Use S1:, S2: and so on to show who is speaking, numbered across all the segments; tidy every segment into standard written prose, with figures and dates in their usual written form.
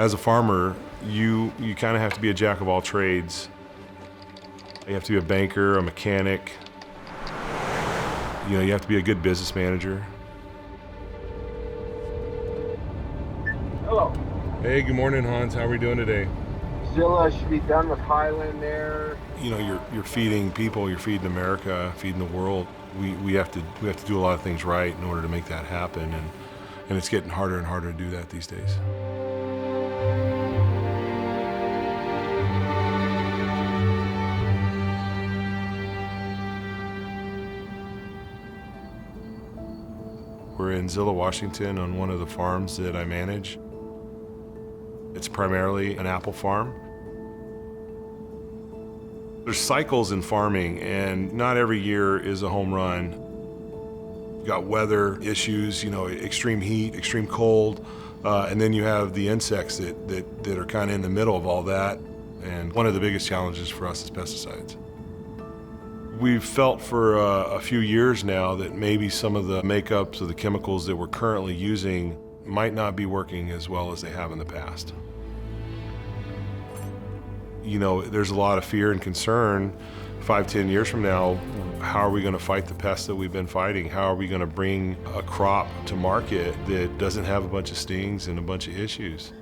S1: As a farmer, you kind of have to be a jack of all trades. You have to be a banker, a mechanic. You know, you have to be a good business manager.
S2: Hello.
S1: Hey, good morning, Hans. How are we doing today?
S2: Zilla should be done with Highland there.
S1: You know, you're feeding people, you're feeding America, feeding the world. We have to do a lot of things right in order to make that happen, and it's getting harder and harder to do that these days. We're in Zilla, Washington, on one of the farms that I manage. It's primarily an apple farm. There's cycles in farming, and not every year is a home run. You got weather issues, you know, extreme heat, extreme cold, and then you have the insects that are kind of in the middle of all that. And one of the biggest challenges for us is pesticides. We've felt for a few years now that maybe some of the makeups of the chemicals that we're currently using might not be working as well as they have in the past. You know, there's a lot of fear and concern 5-10 years from now. How are we going to fight the pests that we've been fighting? How are we going to bring a crop to market that doesn't have a bunch of stings and a bunch of issues?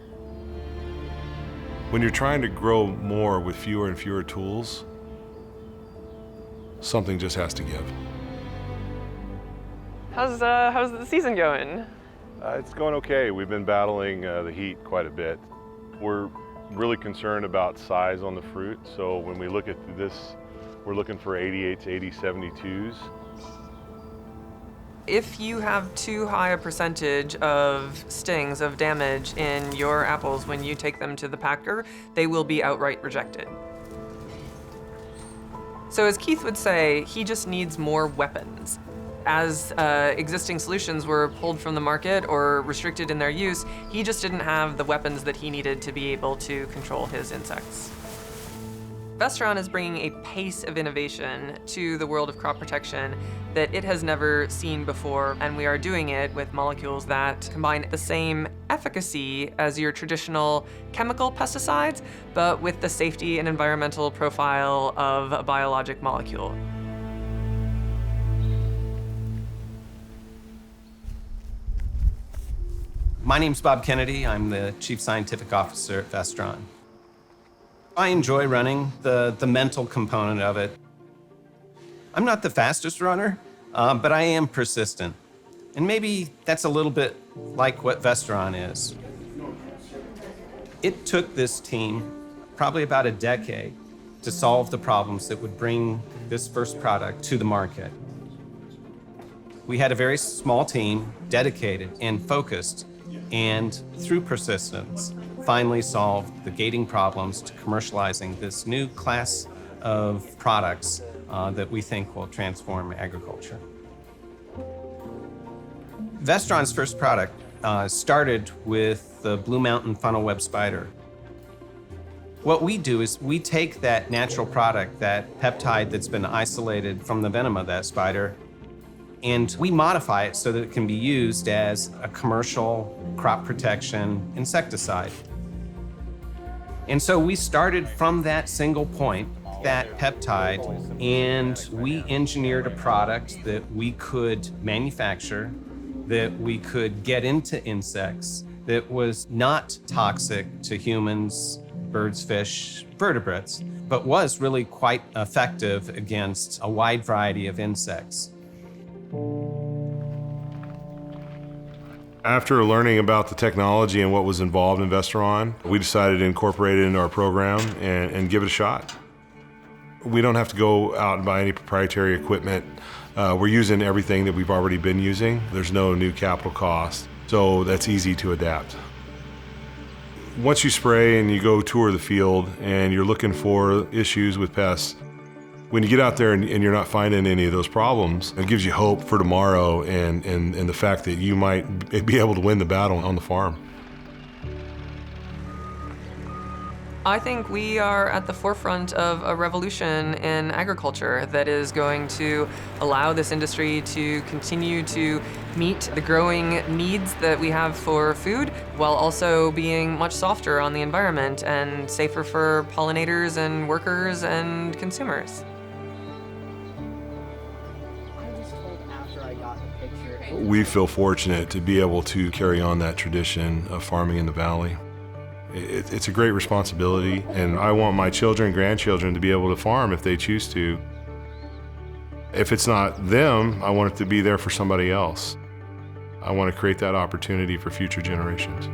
S1: When you're trying to grow more with fewer and fewer tools, something just has to give.
S3: How's the season going?
S1: It's going okay. We've been battling the heat quite a bit. We're really concerned about size on the fruit, so when we look at this, we're looking for 88s, 80, 72s.
S3: If you have too high a percentage of stings, of damage in your apples when you take them to the packer, they will be outright rejected. So as Keith would say, he just needs more weapons. As existing solutions were pulled from the market or restricted in their use, he just didn't have the weapons that he needed to be able to control his insects. Vestron is bringing a pace of innovation to the world of crop protection that it has never seen before, and we are doing it with molecules that combine the same efficacy as your traditional chemical pesticides, but with the safety and environmental profile of a biologic molecule.
S4: My name's Bob Kennedy. I'm the Chief Scientific Officer at Vestron. I enjoy running the mental component of it. I'm not the fastest runner, but I am persistent. And maybe that's a little bit like what Vestron is. It took this team probably about a decade to solve the problems that would bring this first product to the market. We had a very small team, dedicated and focused, and through persistence, finally solved the gating problems to commercializing this new class of products that we think will transform agriculture. Vestron's first product started with the Blue Mountain funnel web spider. What we do is we take that natural product, that peptide that's been isolated from the venom of that spider, and we modify it so that it can be used as a commercial crop protection insecticide. And so we started from that single point, that peptide, and we engineered a product that we could manufacture, that we could get into insects, that was not toxic to humans, birds, fish, vertebrates, but was really quite effective against a wide variety of insects.
S1: After learning about the technology and what was involved in Vestron, we decided to incorporate it into our program and give it a shot. We don't have to go out and buy any proprietary equipment. We're using everything that we've already been using. There's no new capital cost, so that's easy to adapt. Once you spray and you go tour the field and you're looking for issues with pests, when you get out there and you're not finding any of those problems, it gives you hope for tomorrow and the fact that you might be able to win the battle on the farm.
S3: I think we are at the forefront of a revolution in agriculture that is going to allow this industry to continue to meet the growing needs that we have for food, while also being much softer on the environment and safer for pollinators and workers and consumers.
S1: We feel fortunate to be able to carry on that tradition of farming in the valley. It's a great responsibility, and I want my children and grandchildren to be able to farm if they choose to. If it's not them, I want it to be there for somebody else. I want to create that opportunity for future generations.